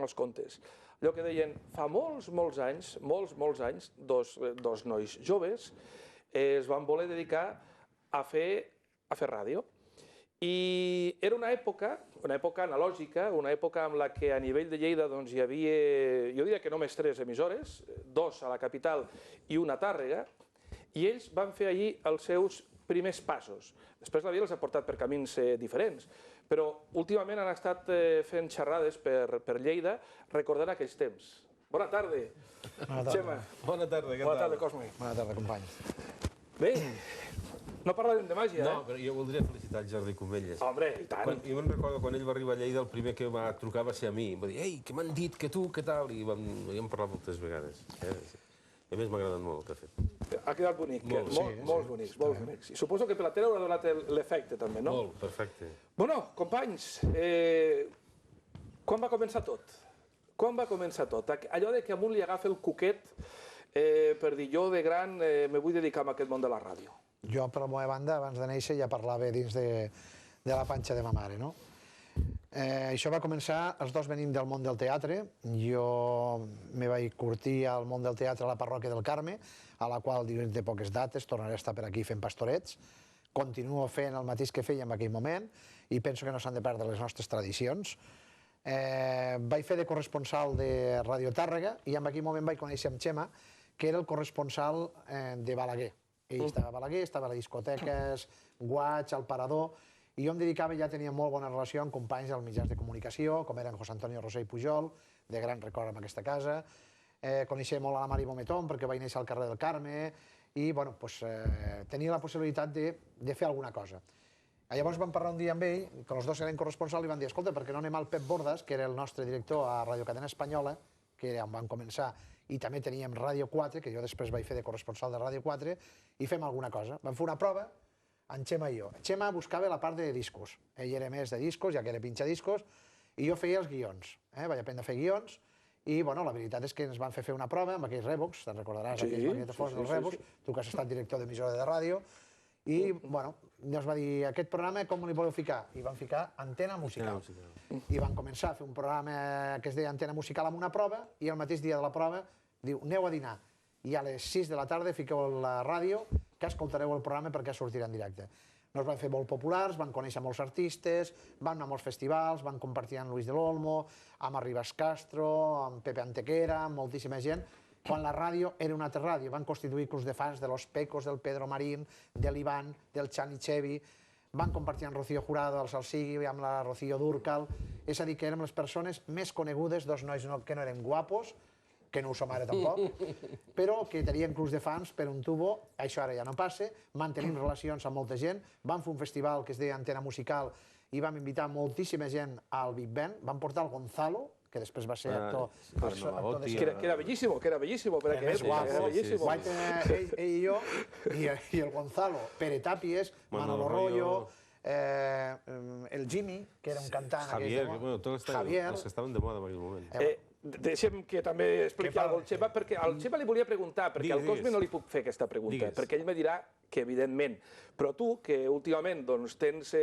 els contes. Allò que deien, fa molts anys, dos nois joves es van voler dedicar a fer ràdio. I era una època analògica, una època en la que a nivell de Lleida hi havia, jo diria que només 3 emissores, 2 a la capital i una a Tàrrega, i ells van fer allí els seus primers passos. Després la vida els ha portat per camins diferents, però últimament han estat fent xerrades per Lleida recordant aquells temps. Bona tarda, Xema. Bona tarda, què tal? Bona tarda, Cosme. Bona tarda, companys. Bé, no parlarem de màgia, No, però jo voldria felicitar el Jordi Comelles. Home, i tant. Jo me'n recordo quan ell va arribar a Lleida, el primer que va trucar va ser a mi. Va dir, ei, que m'han dit, que tu, què tal? I vam parlar moltes vegades. I a més m'ha agradat molt el que ha fet. Ha quedat bonic, molts bonics. I suposo que per la tele haurà donat l'efecte també, no? Molt, perfecte. Bueno, companys, quan va començar tot? Quan va començar tot? Allò de que a un li agafa el cuquet per dir jo de gran me vull dedicar a aquest món de la ràdio. Jo, per la meva banda, abans de néixer ja parlava dins de la panxa de ma mare, no? Això va començar, els dos venim del món del teatre. Jo me vaig curtir al món del teatre a la parròquia del Carme, a la qual, dins de poques dates, tornaré a estar per aquí fent pastorets. Continuo fent el mateix que feia en aquell moment i penso que no s'han de perdre les nostres tradicions. Vaig fer de corresponsal de Ràdio Tàrrega i en aquell moment vaig conèixer amb Xema, que era el corresponsal de Balaguer. Ell estava a Balaguer, estava a les discoteques, Guaig, al Parador, i jo em dedicava, ja tenia molt bona relació amb companys dels mitjans de comunicació, com eren José Antonio Rosell Pujol, de gran record en aquesta casa. Coneixia molt a la Mari Bometón, perquè vaig néixer al carrer del Carme, i tenia la possibilitat de fer alguna cosa. Llavors vam parlar un dia amb ell, que els dos eren corresponsals, i van dir, escolta, per què no anem al Pep Bordas, que era el nostre director a Radio Cadena Espanyola, que era on van començar, i també teníem Ràdio 4, que jo després vaig fer de corresponsal de Ràdio 4, i fem alguna cosa. Vam fer una prova, en Xema i jo. Xema buscava la part de discos. Ell era més de discos, ja que era pinxadiscos, i jo feia els guions. Vaig aprendre a fer guions, i la veritat és que ens van fer una prova amb aquells Revox, te'n recordaràs, aquells magnetofons dels Revox, tu que has estat director d'emissora de ràdio, i ens va dir, aquest programa com li voleu ficar? I van ficar Antena Musical. I van començar a fer un programa que es deia Antena Musical amb una prova, i el mateix dia de la prova diu, aneu a dinar, i a les 6 de la tarda fiqueu la ràdio, que escoltareu el programa perquè sortirà en directe. Nos van fer molt populars, van conèixer molts artistes, van anar a molts festivals, van compartir amb Luis del Olmo, amb Arribas Castro, amb Pepe Antequera, amb moltíssima gent, quan la ràdio era una altra ràdio. Van constituir clubs de fans de Los Pecos, del Pedro Marín, de l'Ivan, del Chani Chevi, van compartir amb Rocío Jurado, el Salsigui, amb la Rocío Dúrcal, és a dir, que érem les persones més conegudes, dos nois que no eren guapos, que no ho som ara tampoc, però que tenien clubs de fans per un tubo, això ara ja no passa, mantenim relacions amb molta gent, vam fer un festival que es deia Antena Musical i vam invitar moltíssima gent al Big Ben, vam portar el Gonzalo, que després va ser actor... Que era bellísimo, per aquell més guapo, ell i jo, i el Gonzalo, Pere Tàpies, Manolo Rollo, el Jimmy, que era un cantant... Javier, tots els que estaven de moda en aquell moment. Deixem que també expliqui alguna cosa al Xema, perquè al Xema li volia preguntar, perquè al Cosme no li puc fer aquesta pregunta, perquè ell me dirà que evidentment, però tu, que últimament tens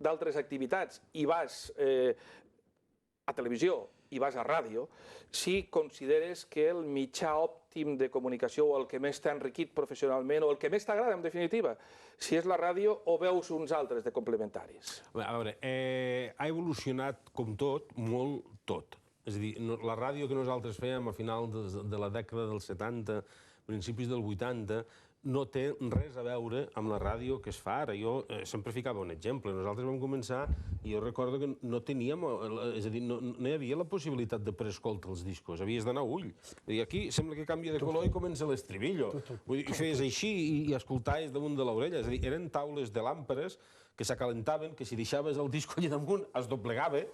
d'altres activitats i vas a televisió i vas a ràdio, si consideres que el mitjà òptim de comunicació o el que més t'ha enriquit professionalment o el que més t'agrada, en definitiva, si és la ràdio o veus uns altres de complementaris? A veure, ha evolucionat com tot, molt tot. És a dir, la ràdio que nosaltres fèiem a final de la dècada dels 70, principis del 80, no té res a veure amb la ràdio que es fa ara. Jo sempre ficava un exemple. Nosaltres vam començar i jo recordo que no teníem... És a dir, no hi havia la possibilitat de preescoltar els discos. Havies d'anar a ull. I aquí sembla que canvia de color i comença l'estribillo. Vull dir, feies així i escoltaves damunt de l'orella. És a dir, eren taules de làmperes que s'acalentaven, que si deixaves el disco allà damunt es doblegava.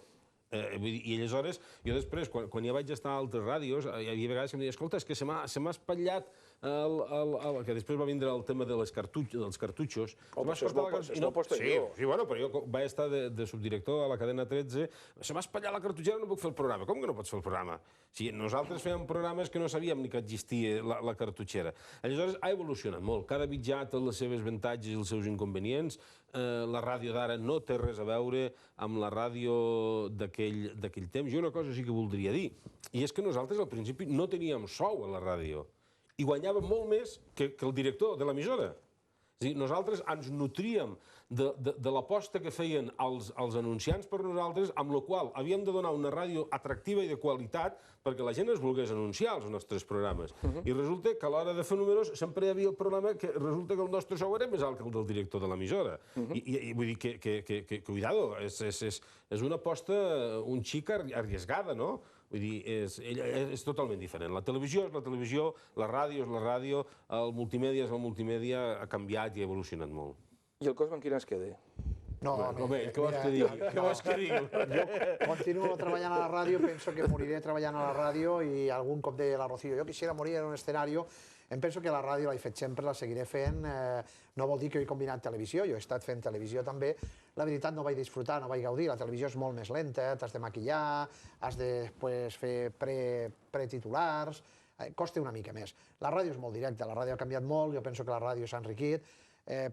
I aleshores, jo després, quan ja vaig estar a altres ràdios, hi havia vegades que em deia, escolta, és que se m'ha espatllat que després va vindre el tema dels cartutxos. Home, això és molt posterior. Sí, bueno, però jo vaig estar de subdirector a la cadena 13, se m'ha espatllat la cartutxera, no puc fer el programa. Com que no pots fer el programa? Si nosaltres fèiem programes que no sabíem ni que existia la cartutxera. Aleshores, ha evolucionat molt. Cada mitjà té les seves avantatges i els seus inconvenients. La ràdio d'ara no té res a veure amb la ràdio d'aquell temps. Jo una cosa sí que voldria dir, i és que nosaltres al principi no teníem sou a la ràdio i guanyàvem molt més que el director de l'emissora. És a dir, nosaltres ens nutríem de l'aposta que feien els anunciants per nosaltres, amb la qual havíem de donar una ràdio atractiva i de qualitat perquè la gent es volgués anunciar als nostres programes. I resulta que a l'hora de fer números sempre hi havia el problema que resulta que el nostre sou era més alt que el del director de l'emissora. I vull dir que cuidado, és una aposta un xic arriesgada, no? Vull dir, és totalment diferent. La televisió és la televisió, la ràdio és la ràdio, el multimèdia és el multimèdia, ha canviat i ha evolucionat molt. I el Cosme en quina es queda? No, què vols que digui? Què vols que digui? Jo continuo treballant a la ràdio, penso que moriré treballant a la ràdio i algun cop deia la Rocío, jo quisiera morir en un escenario. Em penso que la ràdio l'he fet sempre, la seguiré fent. No vol dir que ho he combinat televisió, jo he estat fent televisió també. La veritat no vaig disfrutar, no vaig gaudir. La televisió és molt més lenta, t'has de maquillar, has de fer pretitulars, costa una mica més. La ràdio és molt directa, la ràdio ha canviat molt, jo penso que la ràdio s'ha enriquit,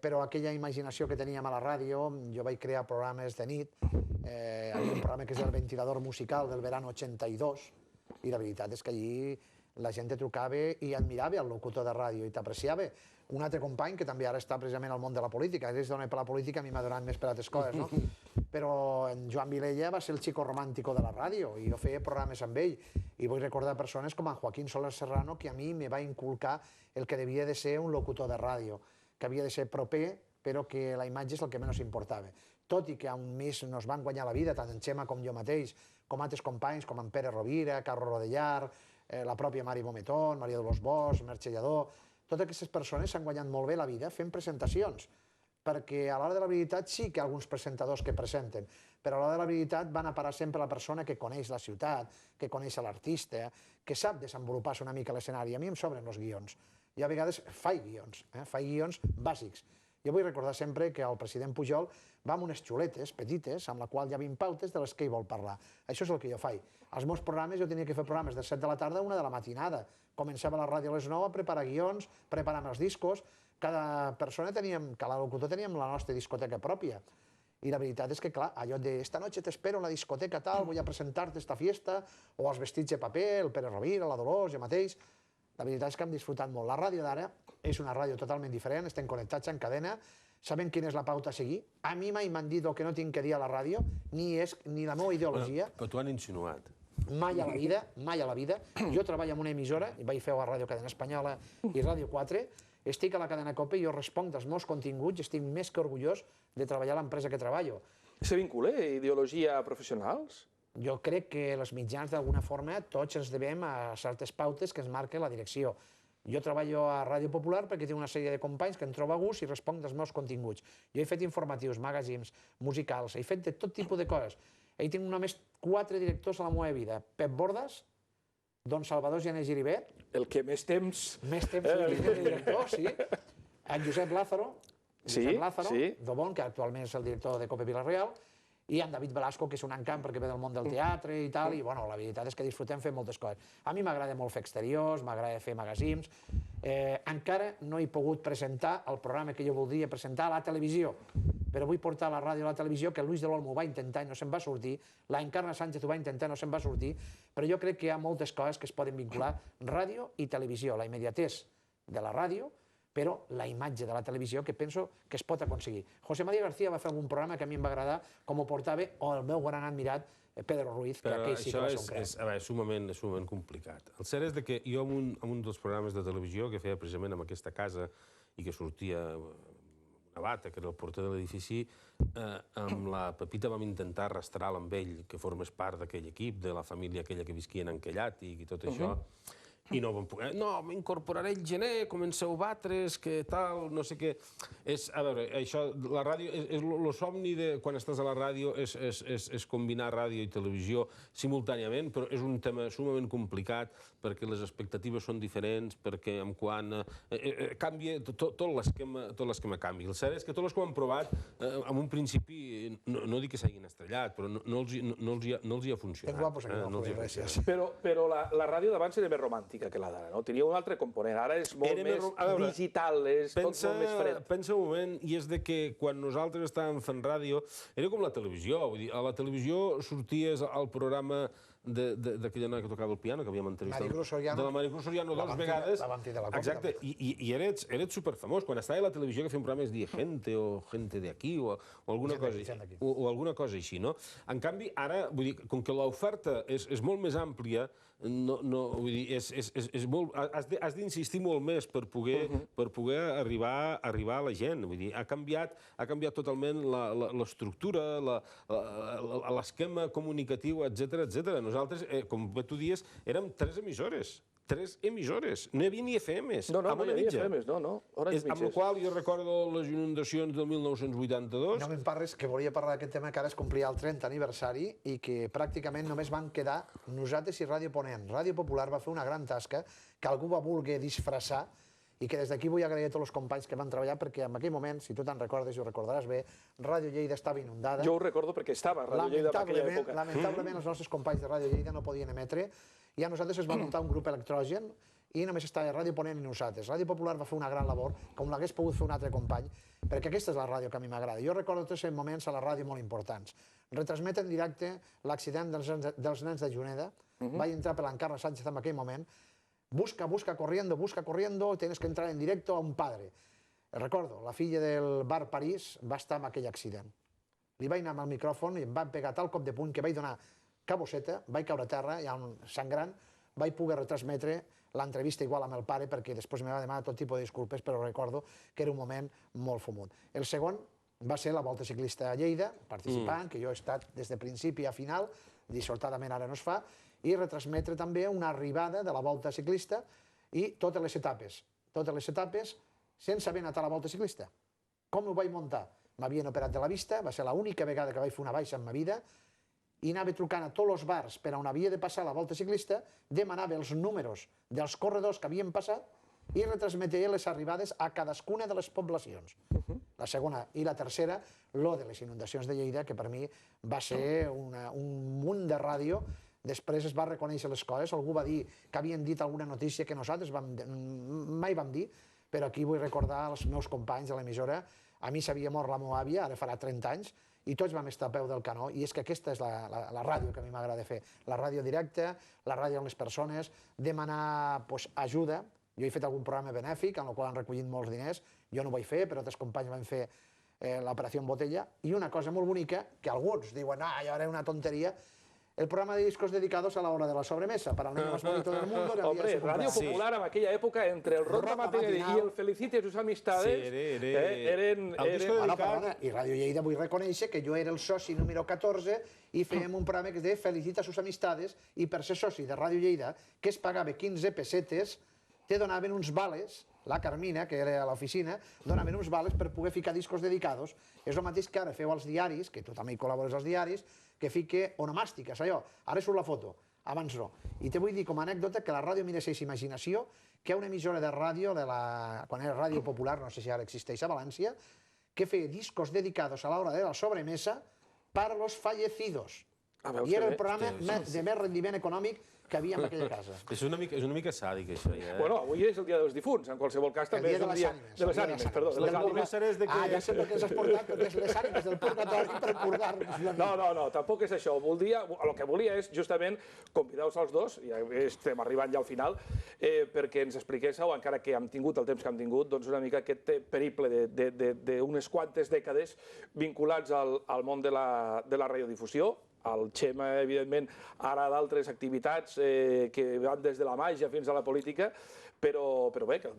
però aquella imaginació que teníem a la ràdio, jo vaig crear programes de nit, hi havia un programa que és el ventilador musical del verano 82, i la veritat és que allí la gent te trucava i admirava el locutor de ràdio i t'apreciava. Un altre company, que també ara està precisament al món de la política, és d'on per la política a mi m'ha donat més per altres coses, no? Però en Joan Vilella va ser el xico romàntico de la ràdio i jo feia programes amb ell. I vull recordar persones com en Joaquín Soler Serrano, que a mi me va inculcar el que devia de ser un locutor de ràdio, que havia de ser proper, però que la imatge és el que menys importava. Tot i que a un mes nos van guanyar la vida, tant en Xema com jo mateix, com altres companys, com en Pere Rovira, Carlos Rodellar, la pròpia Mari Mometón, Maria Dolors Bosch, Merche Lladó. Totes aquestes persones s'han guanyat molt bé la vida fent presentacions, perquè a l'hora de la veritat sí que hi ha alguns presentadors que presenten, però a l'hora de la veritat van a parar sempre la persona que coneix la ciutat, que coneix l'artista, que sap desenvolupar-se una mica a l'escenari. A mi em sobren els guions. I a vegades faig guions bàsics. Jo vull recordar sempre que el president Pujol va amb unes xuletes petites, amb la qual hi ha 20 pautes de les que ell vol parlar. Això és el que jo faig. Als meus programes jo tenia que fer programes de 7 de la tarda a 1 de la matinada. Començava a la ràdio a les 9 a preparar guions, preparant els discos. Cada persona cada locutor teníem la nostra discoteca pròpia. I la veritat és que, clar, allò de esta noche te espero en la discoteca tal, voy a presentarte esta fiesta, o els vestits de paper, el Pere Rovira, la Dolors, jo mateix. La veritat és que hem disfrutat molt. La ràdio d'ara és una ràdio totalment diferent, estem connectats en cadena, sabem quina és la pauta a seguir. A mi mai m'han dit el que no tinc que dir a la ràdio, ni la meva ideologia. Però t'ho han insinuat. Mai a la vida, mai a la vida. Jo treballo en una emissora, vaig fer a Ràdio Cadena Espanyola i Ràdio 4, estic a la cadena COPE i jo responc dels meus continguts, estic més que orgullós de treballar a l'empresa que treballo. Se vincula ideologia a professionals? Jo crec que els mitjans, d'alguna forma, tots ens devem a certes pautes que ens marca la direcció. Jo treballo a Ràdio Popular perquè tinc una sèrie de companys que em trobo a gust i responc dels meus continguts. Jo he fet informatius, magazines, musicals, he fet de tot tipus de coses. He tingut només 4 directors a la meva vida. Pep Bordas, Don Salvador Jané Giribet. El que més temps... Més temps de director, sí. En Josep Lázaro, Dobón, que actualment és el director de Cope Vila-real, i en David Velasco, que és un encant perquè ve del món del teatre i tal, i bueno, la veritat és que disfrutem fent moltes coses. A mi m'agrada molt fer exteriors, m'agrada fer magazines. Encara no he pogut presentar el programa que jo voldria presentar a la televisió, però vull portar a la ràdio i a la televisió, que Luis de l'Olmo ho va intentar i no se'n va sortir, la Encarna Sánchez ho va intentar i no se'n va sortir, però jo crec que hi ha moltes coses que es poden vincular ràdio i televisió, la immediatesa de la ràdio, però la imatge de la televisió que penso que es pot aconseguir. José María García va fer algun programa que a mi em va agradar, com ho portava, o el meu gran admirat, Pedro Ruiz, que aquell sí que va ser un crac. Però això és sumament complicat. El cert és que jo, en un dels programes de televisió que feia precisament en aquesta casa i que sortia una bata, que era el porter de l'edifici, amb la Pepita vam intentar arrastrar amb ell, que formés part d'aquell equip, de la família aquella que visquia en Enquellat i tot això, i no vam poder. No, m'incorporaré el gener, comenceu a batre's, que tal, no sé què. A veure, això, la ràdio, el somni de quan estàs a la ràdio és combinar ràdio i televisió simultàniament, però és un tema sumament complicat perquè les expectatives són diferents, perquè en quant canvia tot l'esquema canvia. El cert és que tots els que ho han provat, en un principi, no dic que s'hagin estrellat, però no els hi ha funcionat. Ben guapos aquí, gràcies. Però la ràdio d'abans era més romàntica que la d'ara, no? Tenia un altre component, ara és molt més digital, és tot molt més fred. Pensa un moment, i és de que quan nosaltres estàvem fent ràdio, era com la televisió, vull dir, a la televisió sorties al programa d'aquella nova que tocava el piano, que havíem entrevistat. Maricruz Soriano. De la Maricruz Soriano dues vegades. L'Avanti de la Copa. Exacte, i eres superfamós. Quan estava a la televisió que feia un programa es deia Gente o Gente de aquí o alguna cosa així, no? En canvi, ara, vull dir, com que l'oferta és molt més àmplia, vull dir, has d'insistir molt més per poder arribar a la gent. Vull dir, ha canviat totalment l'estructura, l'esquema comunicatiu, etcètera. Nosaltres, com tu dies, érem 3 emissores. 3 emissores. No hi havia ni FMs. No hi havia FMs, no. Amb la qual jo recordo les inundacions del 1982. No me'n parles, que volia parlar d'aquest tema que ara es complia el 30 aniversari i que pràcticament només van quedar nosaltres i Ràdio Ponent. Ràdio Popular va fer una gran tasca que algú va voler disfressar i que des d'aquí vull agrair a tots els companys que van treballar perquè en aquell moment, si tu te'n recordes i ho recordaràs bé, Ràdio Lleida estava inundada. Jo ho recordo perquè estava a Ràdio Lleida en aquella època. Lamentablement els nostres companys de Ràdio Lleida no podien emetre i a nosaltres es va muntar un grup electrogen i només estava Ràdio Ponent i nosaltres. Ràdio Popular va fer una gran labor, com l'hagués pogut fer un altre company, perquè aquesta és la ràdio que a mi m'agrada. Jo recordo tots els moments a la ràdio molt importants. Retransmet en directe l'accident dels nens de Juneda, vaig entrar per l'Encarna Sánchez en aquell moment, busca corriendo, tienes que entrar en directo a un padre. Recordo, la filla del bar París va estar en aquell accident. Li vaig anar amb el micròfon i em van pegar tal cop de puny que vaig donar caboceta, vaig caure a terra, ja sangrant, vaig poder retransmetre l'entrevista igual amb el pare perquè després me va demanar tot tipus de disculpes, però recordo que era un moment molt fumut. El segon va ser la Volta Ciclista a Lleida, participant, que jo he estat des de principi a final, dissortadament ara no es fa, i retransmetre també una arribada de la Volta Ciclista i totes les etapes sense haver anat a la Volta Ciclista. Com ho vaig muntar? M'havien operat de la vista, va ser l'única vegada que vaig fer una baixa en ma vida, i anava trucant a tots els bars per on havia de passar la Volta Ciclista, demanava els números dels corredors que havien passat i retransmetia les arribades a cadascuna de les poblacions. La segona i la tercera, lo de les inundacions de Lleida, que per mi va ser un munt de ràdio. Després es va reconèixer les coses, algú va dir que havien dit alguna notícia que nosaltres mai vam dir, però aquí vull recordar als meus companys de l'emissora, a mi s'havia mort la meva àvia, ara farà 30 anys, i tots vam estar a peu del canó, i és que aquesta és la ràdio que a mi m'agrada fer. La ràdio directa, la ràdio amb les persones, demanar ajuda. Jo he fet algun programa benèfic, en el qual han recollit molts diners, jo no ho vaig fer, però altres companys van fer l'operació en botella, i una cosa molt bonica, que alguns diuen, ja era una tonteria, el programa de discos dedicados a la hora de la sobremesa, para el niño más bonito del mundo. Hombre, Radio Popular en aquella època, entre el Ronda Matinee i el Felicite a sus amistades, eren... I Ràdio Lleida vull reconèixer que jo era el soci número 14 i fèiem un programa que es deia Felicita a sus amistades, i per ser soci de Ràdio Lleida, que es pagava 15 pessetes, te donaven uns vales, la Carmina, que era a l'oficina, donaven uns vales per poder ficar discos dedicados. És el mateix que ara feu als diaris, que tu també hi col·labores als diaris, que fique onomàstiques, allò. Ara surt la foto, abans no. I te vull dir com a anècdota que la ràdio Miraceix Imaginació, que hi ha una emissora de ràdio, quan era Ràdio Popular, no sé si ara existeix a València, que feia discos dedicados a l'hora de la sobremesa para los fallecidos. I era el programa de més rendiment econòmic que havia en aquella casa. És una mica sàdic, això, ja. Bueno, avui és el dia dels difunts, en qualsevol cas també és el dia de les ànimes, perdó. Ja sé per què ens has portat, perquè és les ànimes del purgatori per purgar-nos. No, tampoc és això. El que volia és justament convidar-vos als dos, ja estem arribant ja al final, perquè ens expliquéssiu, encara que hem tingut el temps que hem tingut, doncs una mica aquest periple d'unes quantes dècades vinculats al món de la radiodifusió. El Xema, evidentment, ara d'altres activitats que van des de la màgia fins a la política, però bé, que